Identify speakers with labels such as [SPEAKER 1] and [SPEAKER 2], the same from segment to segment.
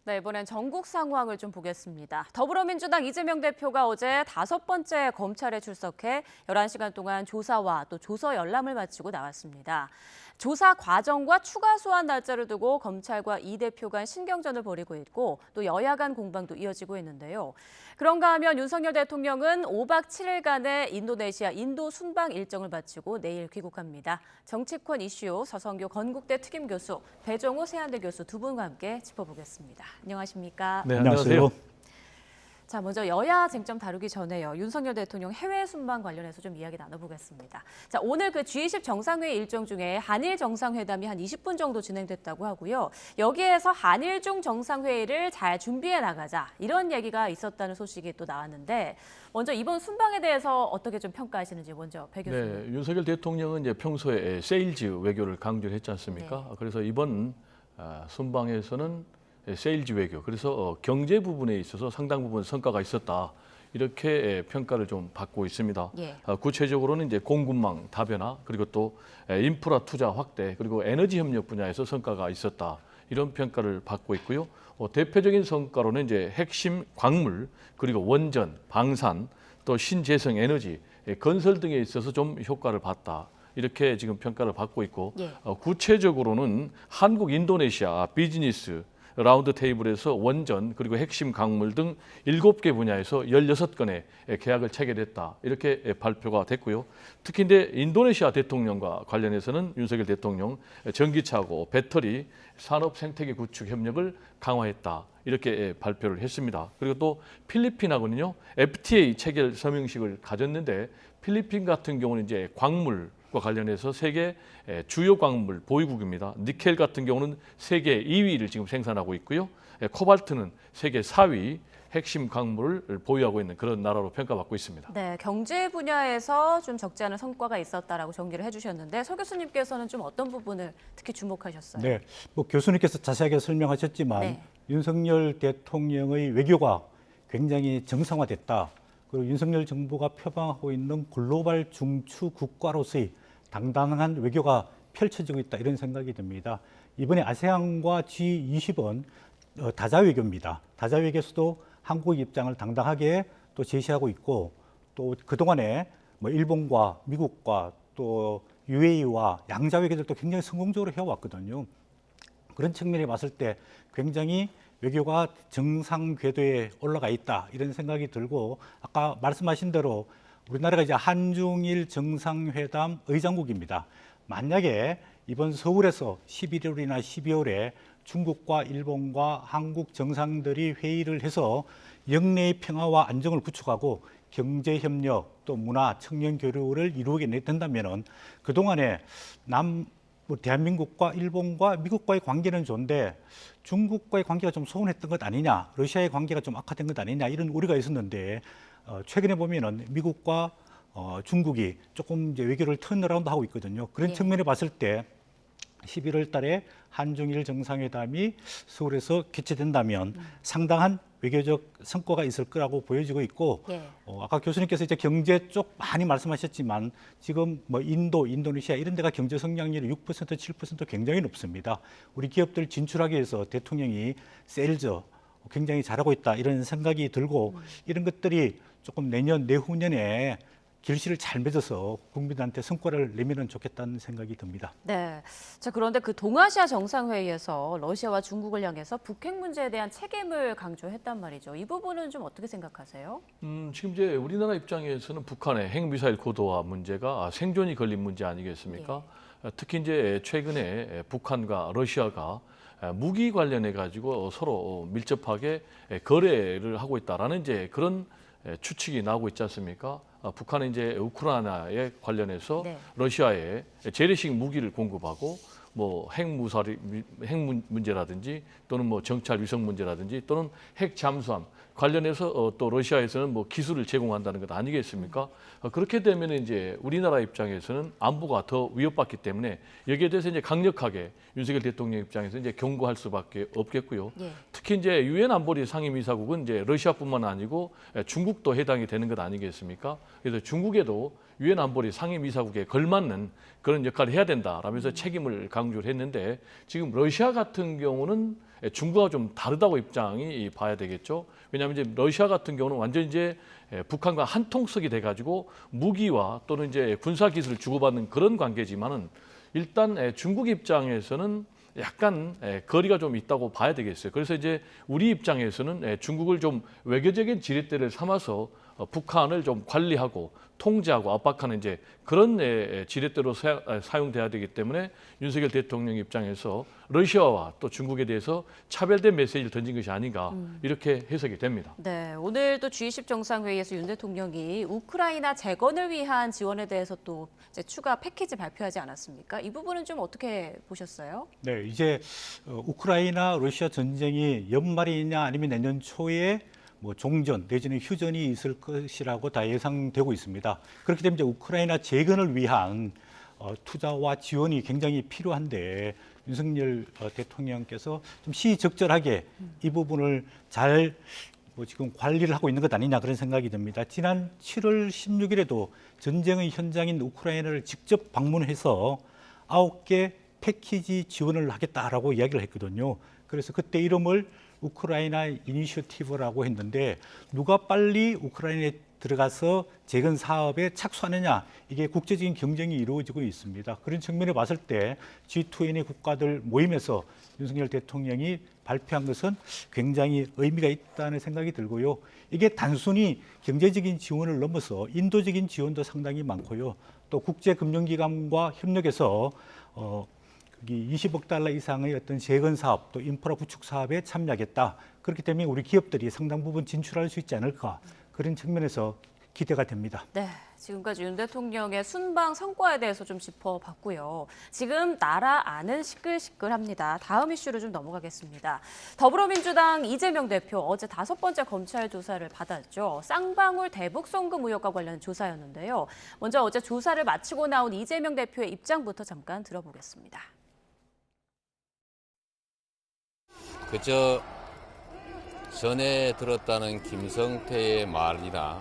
[SPEAKER 1] 네, 이번엔 전국 상황을 좀 보겠습니다. 더불어민주당 이재명 대표가 어제 5번째 검찰에 출석해 11시간 동안 조사와 또 조서 열람을 마치고 나왔습니다. 조사 과정과 추가 소환 날짜를 두고 검찰과 이 대표 간 신경전을 벌이고 있고 또 여야 간 공방도 이어지고 있는데요. 그런가 하면 윤석열 대통령은 5박 7일간의 인도네시아 인도 순방 일정을 마치고 내일 귀국합니다. 정치권 이슈 서성교 건국대 특임교수, 배종우 세한대 교수 두 분과 함께 짚어보겠습니다. 안녕하십니까?
[SPEAKER 2] 네, 안녕하세요.
[SPEAKER 1] 자, 먼저 여야 쟁점 다루기 전에요. 윤석열 대통령 해외 순방 관련해서 좀 이야기 나눠보겠습니다. 자, 오늘 그 G20 정상회의 일정 중에 한일 정상회담이 한 20분 정도 진행됐다고 하고요. 여기에서 한일중 정상회의를 잘 준비해 나가자 이런 얘기가 있었다는 소식이 또 나왔는데 먼저 이번 순방에 대해서 어떻게 좀 평가하시는지 먼저 배 교수님.
[SPEAKER 2] 네, 윤석열 대통령은 이제 평소에 세일즈 외교를 강조를 했지 않습니까?
[SPEAKER 1] 네.
[SPEAKER 2] 그래서 이번 순방에서는 세일즈 외교, 그래서 경제 부분에 있어서 상당 부분 성과가 있었다. 이렇게 평가를 좀 받고 있습니다.
[SPEAKER 1] 예.
[SPEAKER 2] 구체적으로는 이제 공급망 다변화, 그리고 또 인프라 투자 확대, 그리고 에너지 협력 분야에서 성과가 있었다. 이런 평가를 받고 있고요. 대표적인 성과로는 이제 핵심 광물, 그리고 원전, 방산, 또 신재생 에너지, 건설 등에 있어서 좀 효과를 봤다. 이렇게 지금 평가를 받고 있고,
[SPEAKER 1] 예.
[SPEAKER 2] 구체적으로는 한국 인도네시아 비즈니스 라운드 테이블에서 원전 그리고 핵심 광물 등 7개 분야에서 16건의 계약을 체결했다. 이렇게 발표가 됐고요. 특히 이제 인도네시아 대통령과 관련해서는 윤석열 대통령 전기차고 배터리 산업 생태계 구축 협력을 강화했다. 이렇게 발표를 했습니다. 그리고 또 필리핀하고는요, FTA 체결 서명식을 가졌는데 필리핀 같은 경우는 이제 광물 과 관련해서 세계 주요 광물 보유국입니다. 니켈 같은 경우는 세계 2위를 지금 생산하고 있고요. 코발트는 세계 4위 핵심 광물을 보유하고 있는 그런 나라로 평가받고 있습니다.
[SPEAKER 1] 네, 경제 분야에서 좀 적지 않은 성과가 있었다라고 정리를 해주셨는데 서 교수님께서는 좀 어떤 부분을 특히 주목하셨어요?
[SPEAKER 3] 네, 뭐 교수님께서 자세하게 설명하셨지만
[SPEAKER 1] 네.
[SPEAKER 3] 윤석열 대통령의 외교가 굉장히 정상화됐다. 그리고 윤석열 정부가 표방하고 있는 글로벌 중추 국가로서의 당당한 외교가 펼쳐지고 있다 이런 생각이 듭니다. 이번에 아세안과 G20은 다자 외교입니다. 다자 외교에서도 한국의 입장을 당당하게 또 제시하고 있고 또 그동안에 뭐 일본과 미국과 또 UAE와 양자 외교들도 굉장히 성공적으로 해왔거든요. 그런 측면에 봤을 때 굉장히 외교가 정상 궤도에 올라가 있다 이런 생각이 들고 아까 말씀하신 대로 우리나라가 이제 한중일 정상회담 의장국입니다. 만약에 이번 서울에서 11월이나 12월에 중국과 일본과 한국 정상들이 회의를 해서 영내의 평화와 안정을 구축하고 경제 협력 또 문화 청년 교류를 이루게 된다면은 그동안에 대한민국과 일본과 미국과의 관계는 좋은데 중국과의 관계가 좀 소원했던 것 아니냐, 러시아의 관계가 좀 악화된 것 아니냐 이런 우려가 있었는데 최근에 보면은 미국과 중국이 조금 이제 외교를 턴어라운드 하고 있거든요. 그런
[SPEAKER 1] 예.
[SPEAKER 3] 측면에 봤을 때 11월 달에 한중일 정상회담이 서울에서 개최된다면 상당한 외교적 성과가 있을 거라고 보여지고 있고
[SPEAKER 1] 예.
[SPEAKER 3] 아까 교수님께서 이제 경제 쪽 많이 말씀하셨지만 지금 뭐 인도네시아 이런 데가 경제 성장률이 6%, 7% 굉장히 높습니다. 우리 기업들 진출하기 위해서 대통령이 세일즈 굉장히 잘하고 있다 이런 생각이 들고 이런 것들이 조금 내년, 내후년에 결실을 잘 맺어서 국민들한테 성과를 내면 좋겠다는 생각이 듭니다.
[SPEAKER 1] 네. 자, 그런데 그 동아시아 정상회의에서 러시아와 중국을 향해서 북핵 문제에 대한 책임을 강조했단 말이죠. 이 부분은 좀 어떻게 생각하세요?
[SPEAKER 2] 지금 이제 우리나라 입장에서는 북한의 핵미사일 고도화 문제가 생존이 걸린 문제 아니겠습니까? 특히 이제 최근에 북한과 러시아가 무기 관련해 가지고 서로 밀접하게 거래를 하고 있다라는 이제 그런 추측이 나오고 있지 않습니까? 북한은 이제 우크라이나에 관련해서
[SPEAKER 1] 네.
[SPEAKER 2] 러시아에 재래식 무기를 공급하고 뭐 핵 문제라든지 또는 뭐 정찰 위성 문제라든지 또는 핵 잠수함 관련해서 또 러시아에서는 뭐 기술을 제공한다는 것 아니겠습니까? 그렇게 되면 이제 우리나라 입장에서는 안보가 더 위협받기 때문에 여기에 대해서 이제 강력하게 윤석열 대통령 입장에서 이제 경고할 수밖에 없겠고요.
[SPEAKER 1] 예.
[SPEAKER 2] 특히 이제 유엔 안보리 상임이사국은 이제 러시아뿐만 아니고 중국도 해당이 되는 것 아니겠습니까? 그래서 중국에도 유엔 안보리 상임이사국에 걸맞는 그런 역할을 해야 된다라면서 책임을 강조를 했는데 지금 러시아 같은 경우는 중국과 좀 다르다고 입장이 봐야 되겠죠. 왜냐하면 이제 러시아 같은 경우는 완전 이제 북한과 한통속이 돼가지고 무기와 또는 이제 군사 기술을 주고받는 그런 관계지만은 일단 중국 입장에서는 약간 거리가 좀 있다고 봐야 되겠어요. 그래서 이제 우리 입장에서는 중국을 좀 외교적인 지렛대를 삼아서 북한을 좀 관리하고 통제하고 압박하는 이제 그런 지렛대로 사용돼야 되기 때문에 윤석열 대통령 입장에서 러시아와 또 중국에 대해서 차별된 메시지를 던진 것이 아닌가 이렇게 해석이 됩니다.
[SPEAKER 1] 네, 오늘 또 G20 정상회의에서 윤 대통령이 우크라이나 재건을 위한 지원에 대해서 또 이제 추가 패키지 발표하지 않았습니까? 이 부분은 좀 어떻게 보셨어요?
[SPEAKER 3] 네, 이제 우크라이나 러시아 전쟁이 연말이냐 아니면 내년 초에 뭐 종전 내지는 휴전이 있을 것이라고 다 예상되고 있습니다. 그렇기 때문에 이제 우크라이나 재건을 위한 투자와 지원이 굉장히 필요한데 윤석열 대통령께서 좀 시의적절하게 이 부분을 잘 지금 관리를 하고 있는 것 아니냐 그런 생각이 듭니다. 지난 7월 16일에도 전쟁의 현장인 우크라이나를 직접 방문해서 9개 패키지 지원을 하겠다라고 이야기를 했거든요. 그래서 그때 이름을 우크라이나 이니셔티브라고 했는데 누가 빨리 우크라이나에 들어가서 재건 사업에 착수하느냐 이게 국제적인 경쟁이 이루어지고 있습니다. 그런 측면에 봤을 때 G20 국가들 모임에서 윤석열 대통령이 발표한 것은 굉장히 의미가 있다는 생각이 들고요. 이게 단순히 경제적인 지원을 넘어서 인도적인 지원도 상당히 많고요. 또 국제금융기관과 협력해서 20억 달러 이상의 어떤 재건 사업 또 인프라 구축 사업에 참여하겠다. 그렇기 때문에 우리 기업들이 상당 부분 진출할 수 있지 않을까 그런 측면에서 기대가 됩니다.
[SPEAKER 1] 네, 지금까지 윤 대통령의 순방 성과에 대해서 좀 짚어봤고요. 지금 나라 안은 시끌시끌합니다. 다음 이슈로 좀 넘어가겠습니다. 더불어민주당 이재명 대표 어제 5번째 검찰 조사를 받았죠. 쌍방울 대북 송금 의혹과 관련 조사였는데요. 먼저 어제 조사를 마치고 나온 이재명 대표의 입장부터 잠깐 들어보겠습니다.
[SPEAKER 4] 그저 전에 들었다는 김성태의 말이나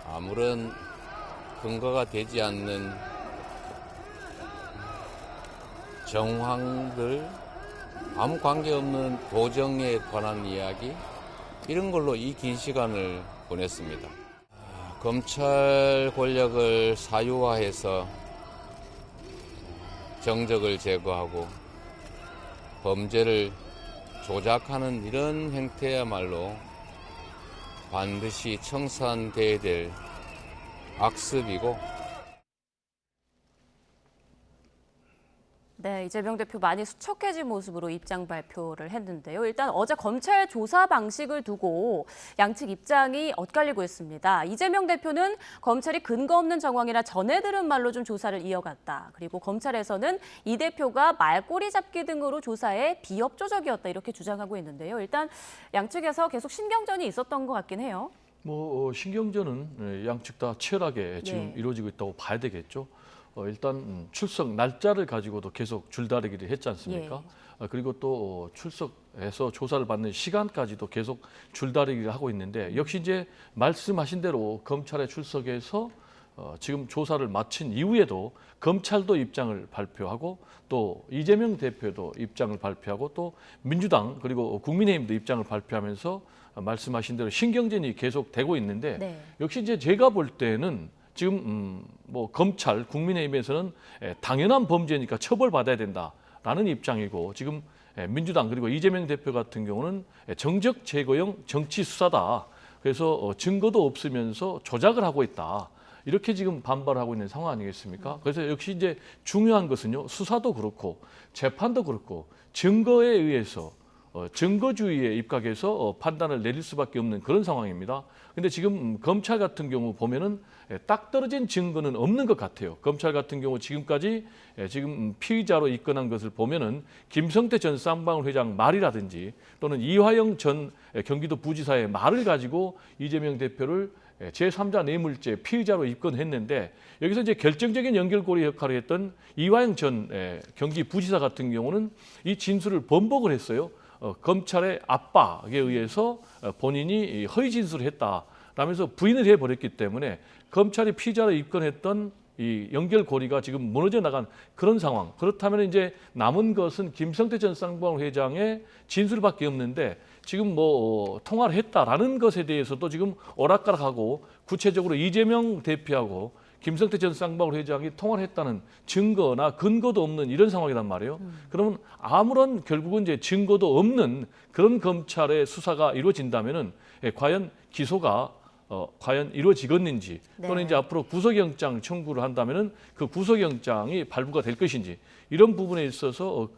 [SPEAKER 4] 아무런 근거가 되지 않는 정황들, 아무 관계없는 도정에 관한 이야기 이런 걸로 이 긴 시간을 보냈습니다. 검찰 권력을 사유화해서 정적을 제거하고 범죄를 조작하는 이런 행태야말로 반드시 청산돼야 될 악습이고.
[SPEAKER 1] 네, 이재명 대표 많이 수척해진 모습으로 입장 발표를 했는데요. 일단 어제 검찰 조사 방식을 두고 양측 입장이 엇갈리고 있습니다. 이재명 대표는 검찰이 근거 없는 정황이나 전해 들은 말로 좀 조사를 이어갔다. 그리고 검찰에서는 이 대표가 말꼬리 잡기 등으로 조사에 비협조적이었다 이렇게 주장하고 있는데요. 일단 양측에서 계속 신경전이 있었던 것 같긴 해요.
[SPEAKER 2] 신경전은 양측 다 치열하게 지금
[SPEAKER 1] 예.
[SPEAKER 2] 이루어지고 있다고 봐야 되겠죠. 일단 출석 날짜를 가지고도 계속 줄다리기를 했지 않습니까? 그리고 또 출석해서 조사를 받는 시간까지도 계속 줄다리기를 하고 있는데 역시 이제 말씀하신 대로 검찰에 출석해서 지금 조사를 마친 이후에도 검찰도 입장을 발표하고 또 이재명 대표도 입장을 발표하고 또 민주당 그리고 국민의힘도 입장을 발표하면서 말씀하신 대로 신경전이 계속 되고 있는데 역시 이제 제가 볼 때는 지금 검찰, 국민의힘에서는 당연한 범죄니까 처벌받아야 된다라는 입장이고 지금 민주당 그리고 이재명 대표 같은 경우는 정적 제거형 정치 수사다. 그래서 증거도 없으면서 조작을 하고 있다. 이렇게 지금 반발하고 있는 상황 아니겠습니까? 그래서 역시 이제 중요한 것은요. 수사도 그렇고 재판도 그렇고 증거에 의해서 증거주의에 입각해서 판단을 내릴 수밖에 없는 그런 상황입니다. 근데 지금 검찰 같은 경우 보면은 딱 떨어진 증거는 없는 것 같아요. 검찰 같은 경우 지금까지 지금 피의자로 입건한 것을 보면은 김성태 전 쌍방울 회장 말이라든지 또는 이화영 전 경기도 부지사의 말을 가지고 이재명 대표를 제3자 뇌물죄 피의자로 입건했는데 여기서 이제 결정적인 연결고리 역할을 했던 이화영 전 경기 부지사 같은 경우는 이 진술을 번복을 했어요. 검찰의 압박에 의해서 본인이 허위 진술을 했다라면서 부인을 해버렸기 때문에 검찰이 피의자로 입건했던 이 연결고리가 지금 무너져 나간 그런 상황. 그렇다면 이제 남은 것은 김성태 전 쌍방울 회장의 진술밖에 없는데 지금 뭐 통화를 했다라는 것에 대해서도 지금 오락가락하고 구체적으로 이재명 대표하고 김성태 전 쌍방울 회장이 통화를 했다는 증거나 근거도 없는 이런 상황이란 말이에요. 그러면 아무런 결국은 이제 증거도 없는 그런 검찰의 수사가 이루어진다면은 과연 기소가 과연 이루어지겠는지 또는
[SPEAKER 1] 네.
[SPEAKER 2] 이제 앞으로 구속영장 청구를 한다면은 그 구속영장이 발부가 될 것인지 이런 부분에 있어서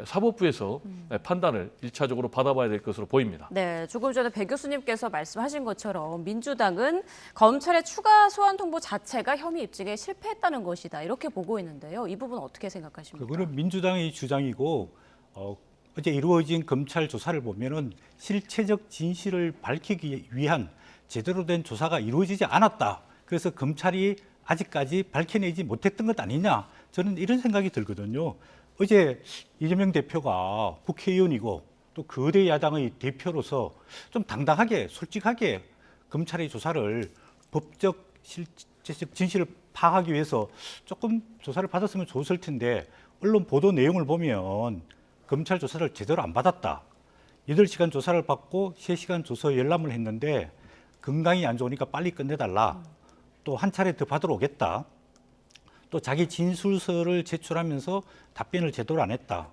[SPEAKER 2] 사법부에서 판단을 1차적으로 받아봐야 될 것으로 보입니다.
[SPEAKER 1] 네, 조금 전에 배 교수님께서 말씀하신 것처럼 민주당은 검찰의 추가 소환 통보 자체가 혐의 입증에 실패했다는 것이다 이렇게 보고 있는데요. 이 부분 어떻게 생각하십니까?
[SPEAKER 3] 그거는 민주당의 주장이고 어제 이루어진 검찰 조사를 보면은 실체적 진실을 밝히기 위한 제대로 된 조사가 이루어지지 않았다. 그래서 검찰이 아직까지 밝혀내지 못했던 것 아니냐. 저는 이런 생각이 들거든요. 어제 이재명 대표가 국회의원이고 또 거대 야당의 대표로서 좀 당당하게 솔직하게 검찰의 조사를 법적 실체적 진실을 파악하기 위해서 조금 조사를 받았으면 좋았을 텐데 언론 보도 내용을 보면 검찰 조사를 제대로 안 받았다. 8시간 조사를 받고 3시간 조서 열람을 했는데 건강이 안 좋으니까 빨리 끝내달라. 또 한 차례 더 받으러 오겠다. 또 자기 진술서를 제출하면서 답변을 제대로 안 했다.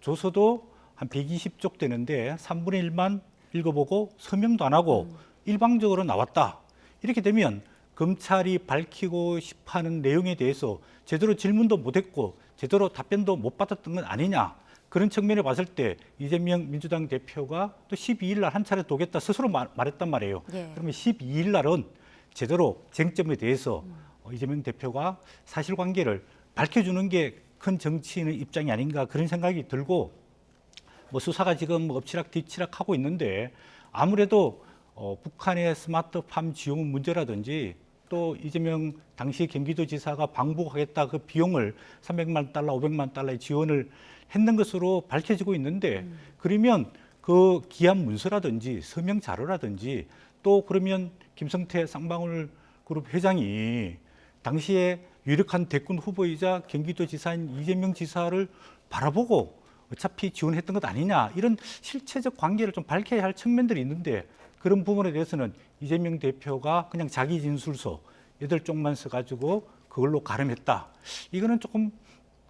[SPEAKER 3] 조서도 한 120쪽 되는데 3분의 1만 읽어보고 서명도 안 하고 일방적으로 나왔다. 이렇게 되면 검찰이 밝히고 싶어하는 내용에 대해서 제대로 질문도 못했고 제대로 답변도 못 받았던 건 아니냐. 그런 측면에 봤을 때 이재명 민주당 대표가 또 12일 날 한 차례 더 오겠다 스스로 말했단 말이에요.
[SPEAKER 1] 예.
[SPEAKER 3] 그러면 12일 날은 제대로 쟁점에 대해서 이재명 대표가 사실관계를 밝혀주는 게 큰 정치인의 입장이 아닌가 그런 생각이 들고 뭐 수사가 지금 엎치락 뒤치락 하고 있는데 아무래도 북한의 스마트팜 지원 문제라든지 또 이재명 당시 경기도지사가 방북하겠다 그 비용을 300만 달러, 500만 달러의 지원을 했는 것으로 밝혀지고 있는데 그러면 그 기한 문서라든지 서명 자료라든지 또 그러면 김성태 쌍방울 그룹 회장이 당시에 유력한 대권 후보이자 경기도지사인 이재명 지사를 바라보고 어차피 지원했던 것 아니냐 이런 실체적 관계를 좀 밝혀야 할 측면들이 있는데 그런 부분에 대해서는 이재명 대표가 그냥 자기 진술서 8쪽만 써가지고 그걸로 가름했다. 이거는 조금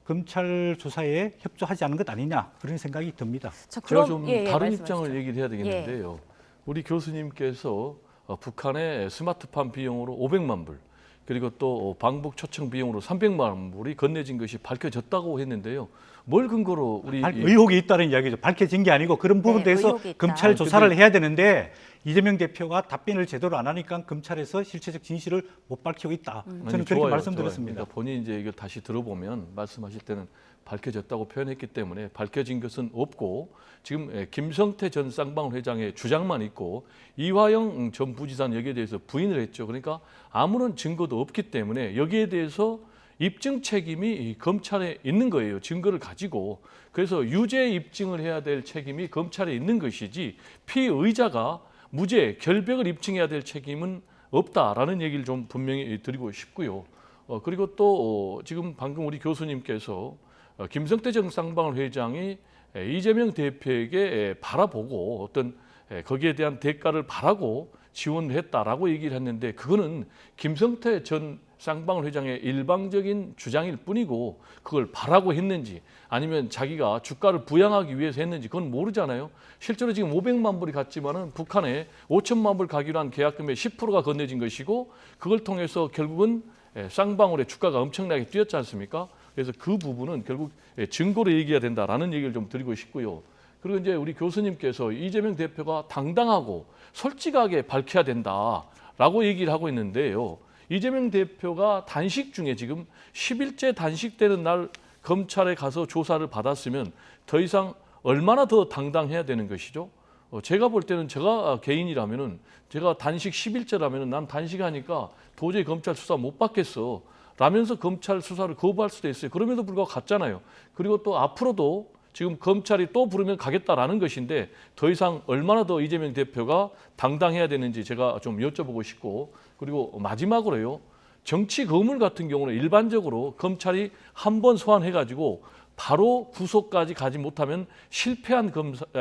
[SPEAKER 3] 검찰 조사에 협조하지 않은 것 아니냐 그런 생각이 듭니다.
[SPEAKER 1] 자,
[SPEAKER 2] 제가
[SPEAKER 1] 그럼
[SPEAKER 2] 좀
[SPEAKER 1] 예,
[SPEAKER 2] 다른
[SPEAKER 1] 말씀하시죠.
[SPEAKER 2] 입장을 얘기를 해야 되겠는데요. 우리 교수님께서 북한의 스마트팜 비용으로 500만 불 그리고 또 방북 초청 비용으로 300만 불이 건네진 것이 밝혀졌다고 했는데요. 뭘 근거로 우리
[SPEAKER 3] 의혹이 있다는 이야기죠. 밝혀진 게 아니고 그런 부분에
[SPEAKER 1] 네,
[SPEAKER 3] 대해서
[SPEAKER 1] 의혹이 있다.
[SPEAKER 3] 검찰 조사를 해야 되는데 이재명 대표가 답변을 제대로 안 하니까 검찰에서 실체적 진실을 못 밝히고 있다. 저는
[SPEAKER 2] 아니,
[SPEAKER 3] 그렇게
[SPEAKER 2] 좋아요,
[SPEAKER 3] 말씀드렸습니다.
[SPEAKER 2] 좋아요. 그러니까 본인이 이제 이걸 다시 들어보면 말씀하실 때는 밝혀졌다고 표현했기 때문에 밝혀진 것은 없고 지금 김성태 전 쌍방울 회장의 주장만 있고 이화영 전 부지사는 여기에 대해서 부인을 했죠. 그러니까 아무런 증거도 없기 때문에 여기에 대해서 입증 책임이 검찰에 있는 거예요. 증거를 가지고. 그래서 유죄 입증을 해야 될 책임이 검찰에 있는 것이지 피의자가 무죄, 결백을 입증해야 될 책임은 없다라는 얘기를 좀 분명히 드리고 싶고요. 그리고 또 지금 방금 우리 교수님께서 김성태 전 쌍방울 회장이 이재명 대표에게 바라보고 어떤 거기에 대한 대가를 바라고 지원을 했다라고 얘기를 했는데 그거는 김성태 전 쌍방울 회장의 일방적인 주장일 뿐이고 그걸 바라고 했는지 아니면 자기가 주가를 부양하기 위해서 했는지 그건 모르잖아요. 실제로 지금 500만 불이 갔지만은 북한에 5천만 불 가기로 한 계약금의 10%가 건네진 것이고 그걸 통해서 결국은 쌍방울의 주가가 엄청나게 뛰었지 않습니까? 그래서 그 부분은 결국 증거로 얘기해야 된다라는 얘기를 좀 드리고 싶고요. 그리고 이제 우리 교수님께서 이재명 대표가 당당하고 솔직하게 밝혀야 된다라고 얘기를 하고 있는데요. 이재명 대표가 단식 중에 지금 10일째 단식되는 날 검찰에 가서 조사를 받았으면 더 이상 얼마나 더 당당해야 되는 것이죠. 제가 볼 때는 제가 개인이라면은 제가 단식 10일째라면은 난 단식하니까 도저히 검찰 수사 못 받겠어 라면서 검찰 수사를 거부할 수도 있어요. 그럼에도 불구하고 갔잖아요. 그리고 또 앞으로도 지금 검찰이 또 부르면 가겠다라는 것인데 더 이상 얼마나 더 이재명 대표가 당당해야 되는지 제가 좀 여쭤보고 싶고, 그리고 마지막으로요. 정치 거물 같은 경우는 일반적으로 검찰이 한 번 소환해가지고 바로 구속까지 가지 못하면 실패한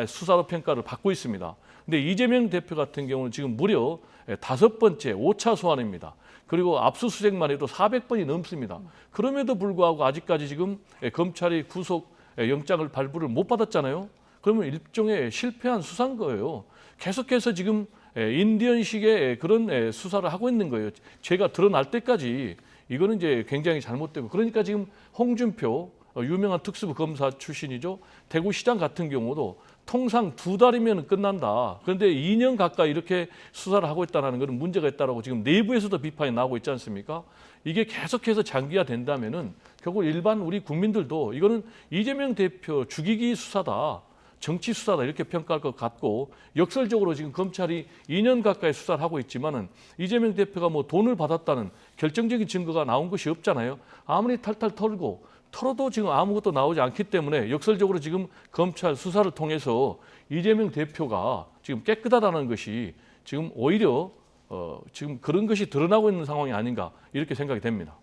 [SPEAKER 2] 수사로 평가를 받고 있습니다. 근데 이재명 대표 같은 경우는 지금 무려 5번째 5차 소환입니다. 그리고 압수수색만 해도 400번이 넘습니다. 그럼에도 불구하고 아직까지 지금 검찰이 구속 영장을 발부를 못 받았잖아요. 그러면 일종의 실패한 수사인 거예요. 계속해서 지금 인디언식의 그런 수사를 하고 있는 거예요. 죄가 드러날 때까지. 이거는 이제 굉장히 잘못되고, 그러니까 지금 홍준표 유명한 특수부 검사 출신이죠. 대구시장 같은 경우도 통상 2달이면 끝난다. 그런데 2년 가까이 이렇게 수사를 하고 있다는 것은 문제가 있다라고 지금 내부에서도 비판이 나오고 있지 않습니까? 이게 계속해서 장기화된다면은 결국 일반 우리 국민들도 이거는 이재명 대표 죽이기 수사다, 정치 수사다 이렇게 평가할 것 같고, 역설적으로 지금 검찰이 2년 가까이 수사를 하고 있지만은 이재명 대표가 뭐 돈을 받았다는 결정적인 증거가 나온 것이 없잖아요. 아무리 탈탈 털어도 지금 아무것도 나오지 않기 때문에 역설적으로 지금 검찰 수사를 통해서 이재명 대표가 지금 깨끗하다는 것이 지금 오히려 지금 그런 것이 드러나고 있는 상황이 아닌가 이렇게 생각이 됩니다.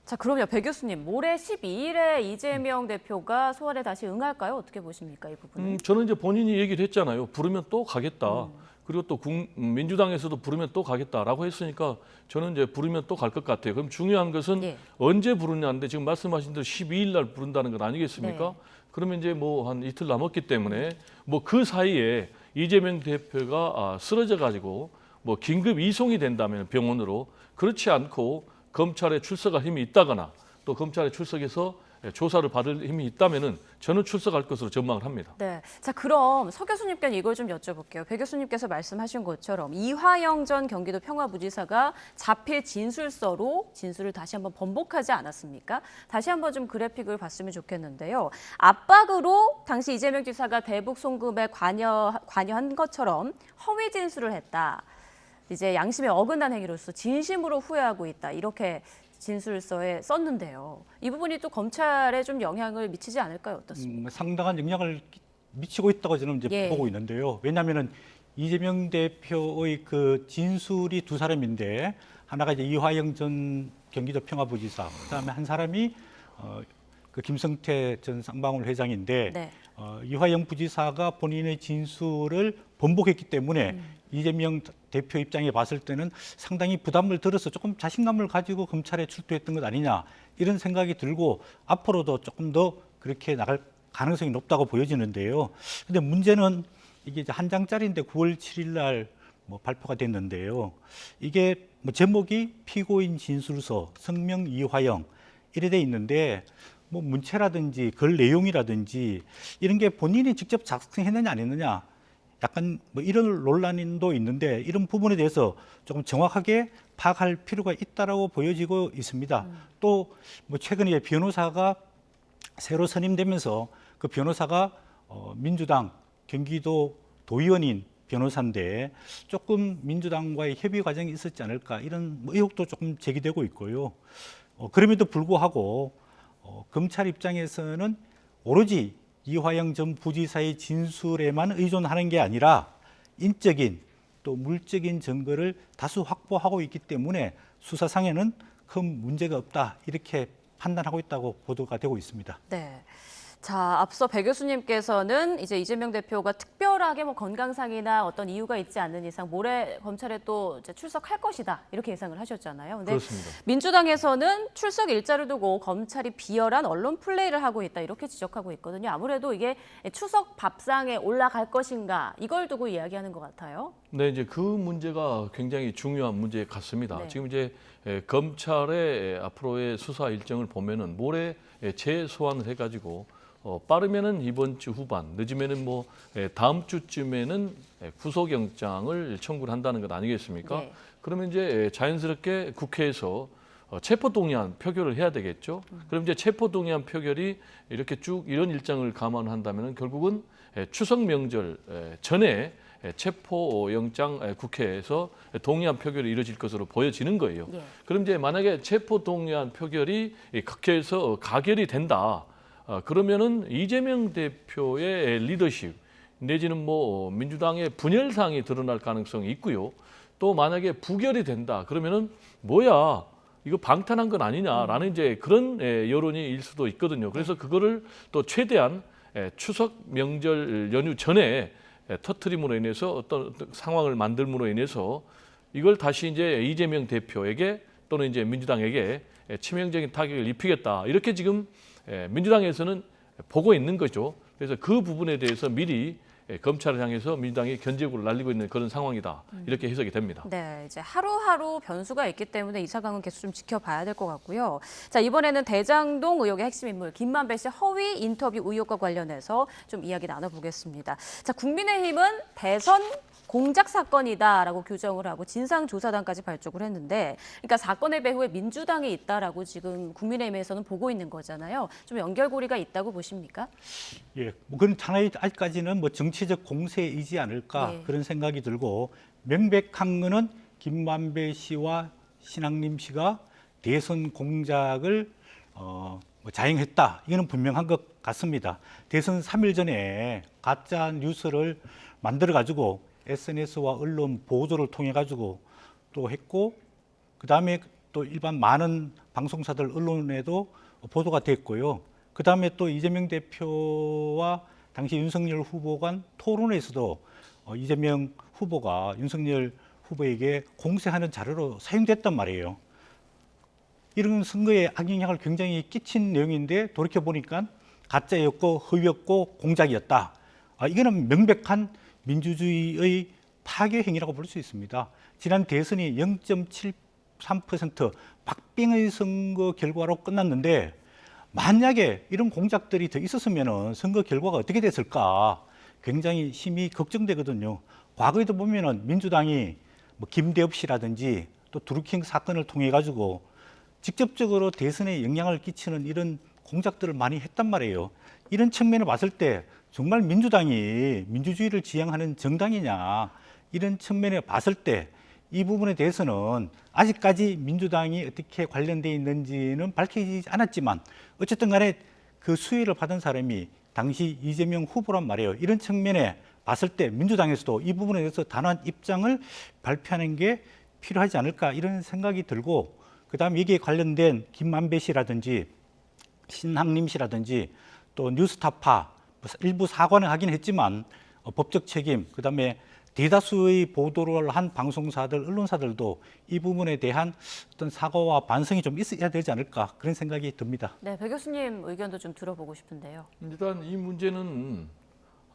[SPEAKER 1] 자, 그럼요. 백 교수님, 모레 12일에 이재명 대표가 소환에 다시 응할까요? 어떻게 보십니까, 이 부분은?
[SPEAKER 2] 저는 이제 본인이 얘기를 했잖아요. 부르면 또 가겠다. 그리고 또 민주당에서도 부르면 또 가겠다라고 했으니까 저는 이제 부르면 또 갈 것 같아요. 그럼 중요한 것은
[SPEAKER 1] 예.
[SPEAKER 2] 언제 부르냐인데 지금 말씀하신 대로 12일 날 부른다는 건 아니겠습니까?
[SPEAKER 1] 네.
[SPEAKER 2] 그러면 이제 뭐 한 이틀 남았기 때문에 뭐 그 사이에 이재명 대표가 쓰러져 가지고 뭐 긴급 이송이 된다면 병원으로, 그렇지 않고 검찰에 출석할 힘이 있다거나 또 검찰에 출석해서 조사를 받을 힘이 있다면은 저는 출석할 것으로 전망을 합니다.
[SPEAKER 1] 네. 자, 그럼 서 교수님께 이걸 좀 여쭤볼게요. 백 교수님께서 말씀하신 것처럼 이화영 전 경기도 평화부지사가 자필 진술서로 진술을 다시 한번 번복하지 않았습니까? 다시 한번 좀 그래픽을 봤으면 좋겠는데요. 압박으로 당시 이재명 지사가 대북 송금에 관여한 것처럼 허위 진술을 했다. 이제 양심에 어긋난 행위로서 진심으로 후회하고 있다. 이렇게 진술서에 썼는데요. 이 부분이 또 검찰에 좀 영향을 미치지 않을까요? 어떻습니까?
[SPEAKER 3] 상당한 영향을 미치고 있다고 저는 이제
[SPEAKER 1] 예.
[SPEAKER 3] 보고 있는데요. 왜냐하면은 이재명 대표의 그 진술이 두 사람인데, 하나가 이제 이화영 전 경기도 평화부지사, 그다음에 한 사람이 그 김성태 전 쌍방울 회장인데,
[SPEAKER 1] 네.
[SPEAKER 3] 이화영 부지사가 본인의 진술을 번복했기 때문에 이재명 대표 입장에 봤을 때는 상당히 부담을 들어서 조금 자신감을 가지고 검찰에 출두했던 것 아니냐, 이런 생각이 들고 앞으로도 조금 더 그렇게 나갈 가능성이 높다고 보여지는데요. 근데 문제는 이게 이제 한 장짜리인데 9월 7일 날 뭐 발표가 됐는데요. 이게 뭐 제목이 피고인 진술서 성명 이화영 이래 돼 있는데, 뭐 문체라든지 글 내용이라든지 이런 게 본인이 직접 작성했느냐 안 했느냐, 약간 뭐 이런 논란도 있는데, 이런 부분에 대해서 조금 정확하게 파악할 필요가 있다라고 보여지고 있습니다. 또 뭐 최근에 변호사가 새로 선임되면서 그 변호사가 민주당 경기도 도의원인 변호사인데 조금 민주당과의 협의 과정이 있었지 않을까, 이런 뭐 의혹도 조금 제기되고 있고요. 그럼에도 불구하고 검찰 입장에서는 오로지 이화영 전 부지사의 진술에만 의존하는 게 아니라 인적인 또 물적인 증거를 다수 확보하고 있기 때문에 수사상에는 큰 문제가 없다, 이렇게 판단하고 있다고 보도가 되고 있습니다.
[SPEAKER 1] 네. 자, 앞서 백 교수님께서는 이제 이재명 대표가 특별하게 뭐 건강상이나 어떤 이유가 있지 않는 이상 모레 검찰에 또 이제 출석할 것이다, 이렇게 예상을 하셨잖아요. 근데
[SPEAKER 2] 그렇습니다.
[SPEAKER 1] 민주당에서는 출석 일자를 두고 검찰이 비열한 언론 플레이를 하고 있다, 이렇게 지적하고 있거든요. 아무래도 이게 추석 밥상에 올라갈 것인가, 이걸 두고 이야기하는 것 같아요.
[SPEAKER 2] 네, 이제 그 문제가 굉장히 중요한 문제 같습니다.
[SPEAKER 1] 네.
[SPEAKER 2] 지금 이제 검찰의 앞으로의 수사 일정을 보면은 모레 재소환을 해가지고 빠르면은 이번 주 후반, 늦으면은 뭐 다음 주쯤에는 구속영장을 청구를 한다는 것 아니겠습니까?
[SPEAKER 1] 네.
[SPEAKER 2] 그러면 이제 자연스럽게 국회에서 체포동의안 표결을 해야 되겠죠. 그럼 이제 체포동의안 표결이 이렇게 쭉 이런 일정을 감안한다면은 결국은 추석 명절 전에 체포영장 국회에서 동의안 표결이 이루어질 것으로 보여지는 거예요.
[SPEAKER 1] 예.
[SPEAKER 2] 그럼 이제 만약에 체포동의안 표결이 국회에서 가결이 된다. 그러면은 이재명 대표의 리더십 내지는 뭐 민주당의 분열상이 드러날 가능성이 있고요. 또 만약에 부결이 된다 그러면은 뭐야 이거 방탄한 건 아니냐라는 이제 그런 여론이 일 수도 있거든요. 그래서 그거를 또 최대한 추석 명절 연휴 전에 터트림으로 인해서 어떤 상황을 만들므로 인해서 이걸 다시 이제 이재명 대표에게 또는 이제 민주당에게 치명적인 타격을 입히겠다 이렇게 지금 민주당에서는 보고 있는 거죠. 그래서 그 부분에 대해서 미리 검찰을 향해서 민주당이 견제구를 날리고 있는 그런 상황이다. 이렇게 해석이 됩니다.
[SPEAKER 1] 네, 이제 하루하루 변수가 있기 때문에 이 사강은 계속 좀 지켜봐야 될 것 같고요. 자, 이번에는 대장동 의혹의 핵심 인물 김만배 씨 허위 인터뷰 의혹과 관련해서 좀 이야기 나눠보겠습니다. 자, 국민의힘은 대선 공작 사건이다라고 규정을 하고 진상조사단까지 발족을 했는데, 그러니까 사건의 배후에 민주당이 있다라고 지금 국민의힘에서는 보고 있는 거잖아요. 좀 연결고리가 있다고 보십니까?
[SPEAKER 3] 예, 뭐 그건 하나의 아직까지는 뭐 정치적 공세이지 않을까
[SPEAKER 1] 네.
[SPEAKER 3] 그런 생각이 들고 명백한 거는 김만배 씨와 신학림 씨가 대선 공작을 뭐 자행했다. 이거는 분명한 것 같습니다. 대선 3일 전에 가짜 뉴스를 만들어 가지고 SNS와 언론 보도를 통해 가지고 또 했고 그다음에 또 일반 많은 방송사들 언론에도 보도가 됐고요. 그다음에 또 이재명 대표와 당시 윤석열 후보 간 토론에서도 이재명 후보가 윤석열 후보에게 공세하는 자료로 사용됐단 말이에요. 이런 선거에 악영향을 굉장히 끼친 내용인데 돌이켜보니까 가짜였고 허위였고 공작이었다. 이거는 명백한 민주주의의 파괴 행위라고 볼 수 있습니다. 지난 대선이 0.73% 박빙의 선거 결과로 끝났는데 만약에 이런 공작들이 더 있었으면 선거 결과가 어떻게 됐을까 굉장히 심히 걱정되거든요. 과거에도 보면은 민주당이 뭐 김대엽 씨라든지 또 드루킹 사건을 통해 가지고 직접적으로 대선에 영향을 끼치는 이런 공작들을 많이 했단 말이에요. 이런 측면을 봤을 때 정말 민주당이 민주주의를 지향하는 정당이냐 이런 측면에 봤을 때 이 부분에 대해서는 아직까지 민주당이 어떻게 관련되어 있는지는 밝히지 않았지만 어쨌든 간에 그 수혜를 받은 사람이 당시 이재명 후보란 말이에요. 이런 측면에 봤을 때 민주당에서도 이 부분에 대해서 단호한 입장을 발표하는 게 필요하지 않을까 이런 생각이 들고 그다음 여기에 관련된 김만배 씨라든지 신학림 씨라든지 또 뉴스타파 일부 사과는 하긴 했지만 법적 책임 그다음에 대다수의 보도를 한 방송사들 언론사들도 이 부분에 대한 어떤 사과와 반성이 좀 있어야 되지 않을까 그런 생각이 듭니다.
[SPEAKER 1] 네, 배 교수님 의견도 좀 들어보고 싶은데요.
[SPEAKER 2] 일단 이 문제는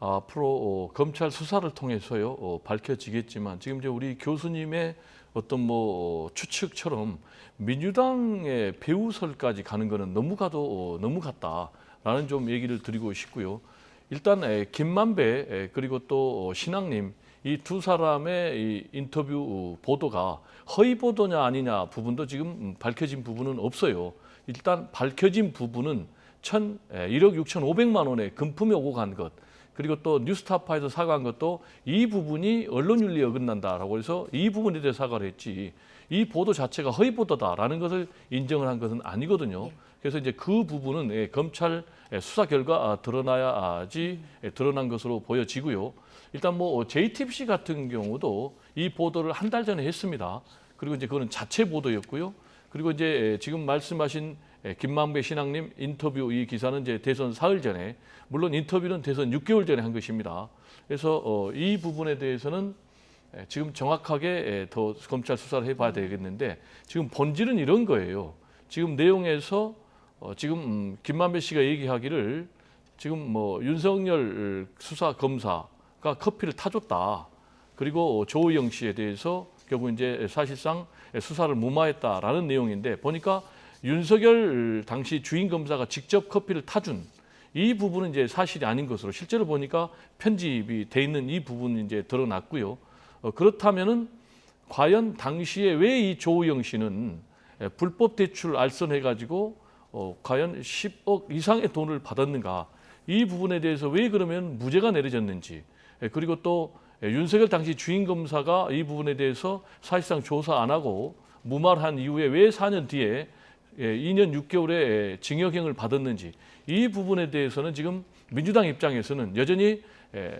[SPEAKER 2] 앞으로 검찰 수사를 통해서요 밝혀지겠지만 지금 이제 우리 교수님의 어떤 뭐 추측처럼 민주당의 배후설까지 가는 거는 너무 갔다라는 좀 얘기를 드리고 싶고요. 일단 김만배 그리고 또 신학님 이 두 사람의 이 인터뷰 보도가 허위 보도냐 아니냐 부분도 지금 밝혀진 부분은 없어요. 일단 밝혀진 부분은 1억 6,500만 원의 금품이 오고 간 것, 그리고 또 뉴스타파에서 사과한 것도 이 부분이 언론윤리에 어긋난다라고 해서 이 부분에 대해 사과를 했지 이 보도 자체가 허위 보도다라는 것을 인정을 한 것은 아니거든요. 그래서 이제 그 부분은 검찰 수사 결과 드러나야지 드러난 것으로 보여지고요. 일단 뭐 JTBC 같은 경우도 이 보도를 한 달 전에 했습니다. 그리고 이제 그거는 자체 보도였고요. 그리고 이제 지금 말씀하신 김만배 신학님 인터뷰 이 기사는 이제 대선 사흘 전에, 물론 인터뷰는 대선 6개월 전에 한 것입니다. 그래서 이 부분에 대해서는 지금 정확하게 더 검찰 수사를 해봐야 되겠는데 지금 본질은 이런 거예요. 지금 내용에서 지금 김만배 씨가 얘기하기를 지금 뭐 윤석열 수사 검사가 커피를 타줬다. 그리고 조의영 씨에 대해서 결국 이제 사실상 수사를 무마했다라는 내용인데 보니까 윤석열 당시 주인 검사가 직접 커피를 타준 이 부분은 이제 사실이 아닌 것으로 실제로 보니까 편집이 돼 있는 이 부분이 이제 드러났고요. 그렇다면은 과연 당시에 왜 이 조의영 씨는 불법 대출 알선해가지고 과연 10억 이상의 돈을 받았는가? 이 부분에 대해서 왜 그러면 무죄가 내려졌는지, 그리고 또 윤석열 당시 주인 검사가 이 부분에 대해서 사실상 조사 안 하고 무마한 이후에 왜 4년 뒤에 2년 6개월의 징역형을 받았는지 이 부분에 대해서는 지금 민주당 입장에서는 여전히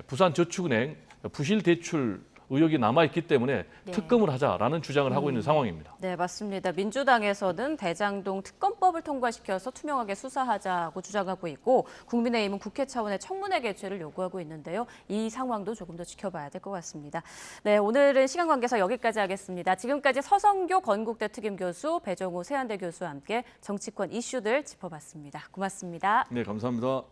[SPEAKER 2] 부산저축은행 부실 대출 의혹이 남아있기 때문에
[SPEAKER 1] 네.
[SPEAKER 2] 특검을 하자라는 주장을 하고 있는 상황입니다.
[SPEAKER 1] 네, 맞습니다. 민주당에서는 대장동 특검법을 통과시켜서 투명하게 수사하자고 주장하고 있고 국민의힘은 국회 차원의 청문회 개최를 요구하고 있는데요. 이 상황도 조금 더 지켜봐야 될 것 같습니다. 네, 오늘은 시간 관계상 여기까지 하겠습니다. 지금까지 서성교 건국대 특임교수, 배정우 세한대 교수와 함께 정치권 이슈들 짚어봤습니다. 고맙습니다.
[SPEAKER 2] 네, 감사합니다.